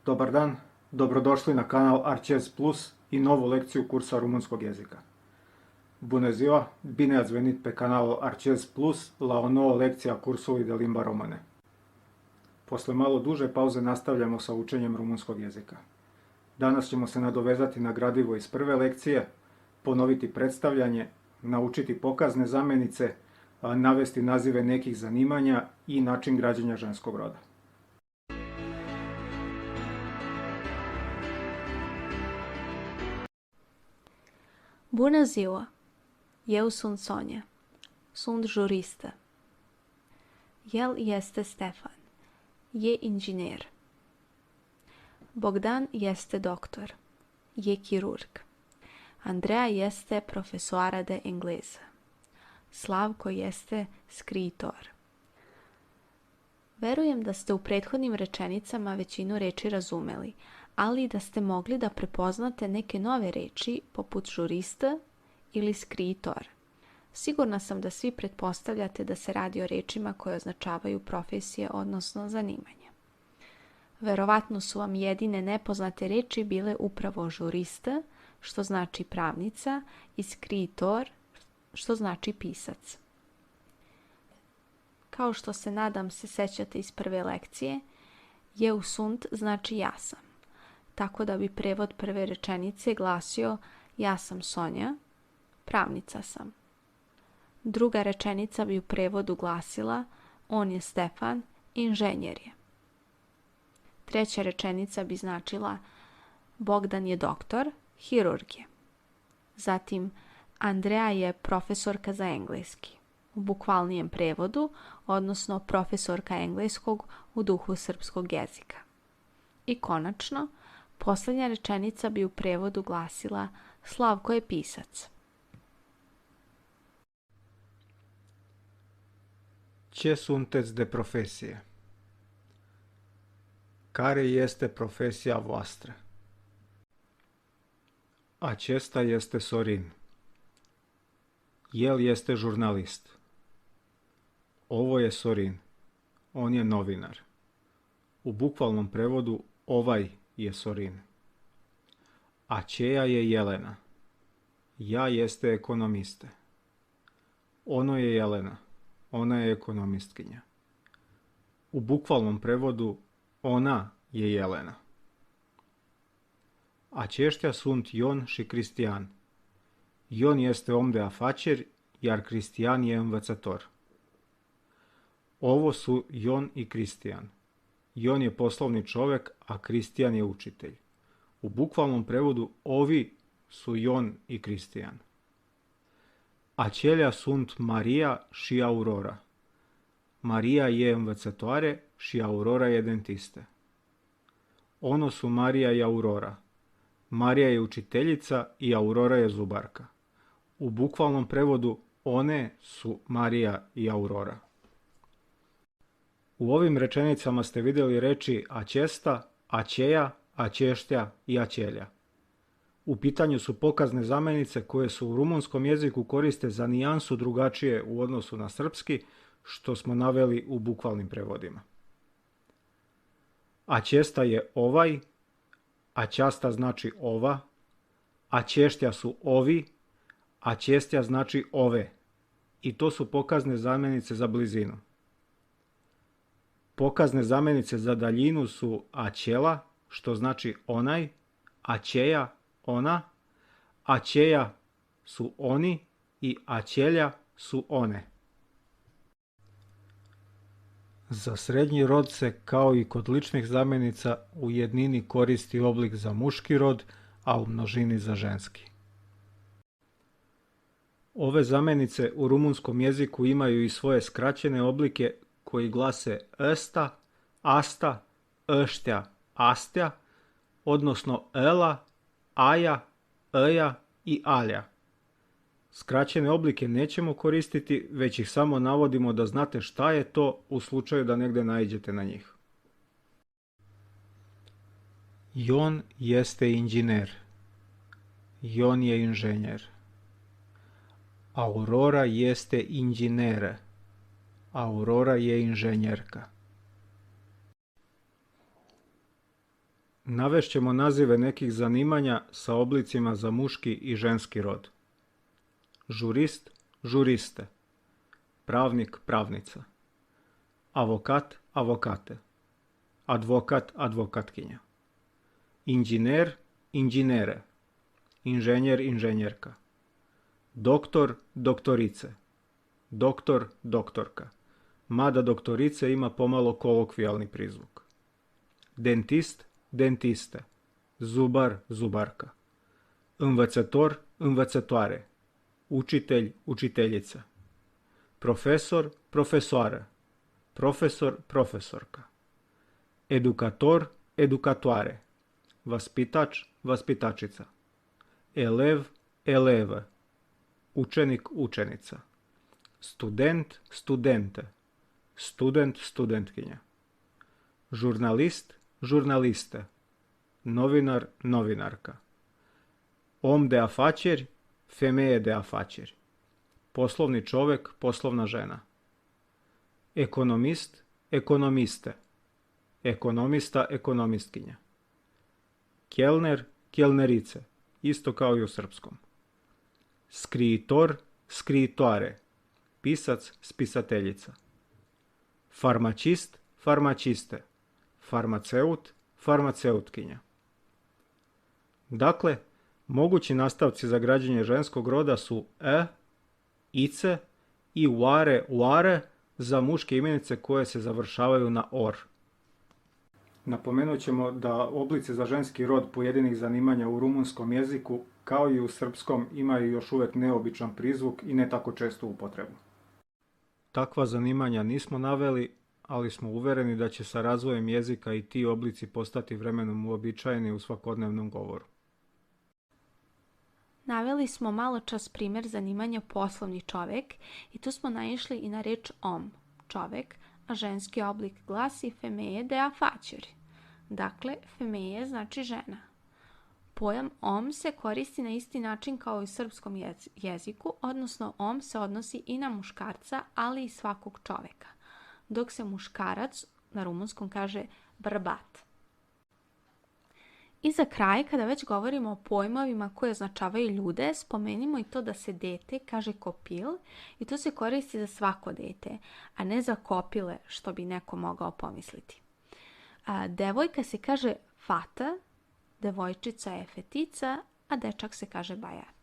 Dobar dan, dobrodošli na kanal Arces Plus i novu lekciju kursa rumunskog jezika. Bună ziua, bine ați venit pe canalul Arces Plus la o nouă lecție a cursului de limba română. Posle malo duže pauze nastavljamo sa učenjem rumunskog jezika. Danas ćemo se nadovezati na gradivo iz prve lekcije, ponoviti predstavljanje, naučiti pokazne zamenice, navesti nazive nekih zanimanja i način građenja ženskog roda. Bună ziua! Eu sunt Sonia. Sunt juristă. El este Stefan. E inginer. Bogdan este doctor. E chirurg. Andreea este profesoară de engleză. Slavko este scriitor. Verujem da ste u prethodnim rečenicama većinu reči razumeli, ali i da ste mogli da prepoznate neke nove reči poput žurista ili skritor. Sigurna sam da svi pretpostavljate da se radi o rečima koje označavaju profesije, odnosno zanimanja. Verovatno su vam jedine nepoznate reči bile upravo žurista, što znači pravnica, i skritor, što znači pisac. Kao što se nadam se sećate iz prve lekcije, eu sunt znači ja sam. Tako da bi prevod prve rečenice glasio ja sam Sonja, pravnica sam. Druga rečenica bi u prevodu glasila on je Stefan, inženjer je. Treća rečenica bi značila Bogdan je doktor, hirurg je. Zatim Andreja je profesorka za engleski u bukvalnijem prevodu, odnosno profesorka engleskog u duhu srpskog jezika. I konačno, posljednja rečenica bi u prevodu glasila Slavko je pisac. Ce sunteți de profesie? Care este profesia voastră? Acesta este Sorin. El este jurnalist. Ovo je Sorin. On je novinar. U bukvalnom prevodu ovaj je Sorin. Aceea je Jelena. Ja este ekonomiste. Ono je Jelena. Ona je ekonomistkinja. U bukvalnom prevodu ona je Jelena. Aceștia sunt Ion și Cristian. Ion este om de afaceri, iar Cristian je învățător. Ovo su Ion i Kristijan. Ion je poslovni čovek, a Kristijan je učitelj. U bukvalnom prevodu ovi su Ion i Kristijan. Acelea sunt Maria și Aurora. Maria je învățătoare și Aurora je dentiste. Ono su Marija i Aurora. Marija je učiteljica i Aurora je zubarka. U bukvalnom prevodu one su Marija i Aurora. U ovim rečenicama ste vidjeli reči acesta, aceja, aceštja i acelja. U pitanju su pokazne zamenice koje se u rumunskom jeziku koriste za nijansu drugačije u odnosu na srpski, što smo naveli u bukvalnim prevodima. Acesta je ovaj, aceasta znači ova, aceštja su ovi, acestja znači ove. I to su pokazne zamenice za blizinu. Pokazne zamenice za daljinu su acela, što znači onaj, aceja, ona, aceja su oni i acelja su one. Za srednji rod se, kao i kod ličnih zamenica, u jednini koristi oblik za muški rod, a u množini za ženski. Ove zamenice u rumunskom jeziku imaju i svoje skraćene oblike koji glase esta, asta, ăștia, astea, odnosno ela, aja, eja i alja. Skraćene oblike nećemo koristiti, već ih samo navodimo da znate šta je to u slučaju da negde naiđete na njih. Ion este inginer. Ion je inženjer. Aurora este inginere. Aurora je inženjerka. Navešćemo nazive nekih zanimanja sa oblicima za muški i ženski rod. Žurist, žuriste. Pravnik, pravnica. Avokat, avokate. Advokat, advokatkinja. Inđiner, inđinere. Inženjer, inženjerka. Doktor, doktorice. Doktor, doktorka. Mada doktorice ima pomalo kolokvijalni prizvuk. Dentist, dentiste. Zubar, zubarka. Învățător, învățătoare. Učitelj, učiteljica. Profesor, profesoară. Profesor, profesorka. Edukator, edukatoare. Vaspitač, vaspitačica. Elev, eleve. Učenik, učenica. Student, studente. Student, studentkinja. Žurnalist, žurnaliste. Novinar, novinarka. Om de afaceri, femeie de afaceri. Poslovni čovek, poslovna žena. Ekonomist, ekonomiste. Ekonomista, ekonomistkinja. Kelner, kelnerice. Isto kao i u srpskom. Skriitor, skriitoare. Pisac, spisateljica. Farmacist, farmaciste. Farmaceut, farmaceutkinja. Dakle, mogući nastavci za građenje ženskog roda su ice i uare, uare za muške imenice koje se završavaju na or. Napomenut ćemo da oblici za ženski rod pojedinih zanimanja u rumunskom jeziku, kao i u srpskom, imaju još uvijek neobičan prizvuk i ne tako čestu upotrebu. Takva zanimanja nismo naveli, ali smo uvereni da će sa razvojem jezika i ti oblici postati vremenom uobičajeni u svakodnevnom govoru. Naveli smo malo čas primjer zanimanja poslovni čovek i tu smo naišli i na reč om, čovek, a ženski oblik glasi femeie de afaceri. Dakle, femeie znači žena. Pojam om se koristi na isti način kao i u srpskom jeziku, odnosno om se odnosi i na muškarca, ali i svakog čoveka, dok se muškarac na rumunskom kaže bărbat. I za kraj, kada već govorimo o pojmovima koje označavaju ljude, spomenimo i to da se dete kaže kopil i to se koristi za svako dete, a ne za kopile, što bi neko mogao pomisliti. Devojka se kaže fata, devojčica je fetica, a dečak se kaže băiat.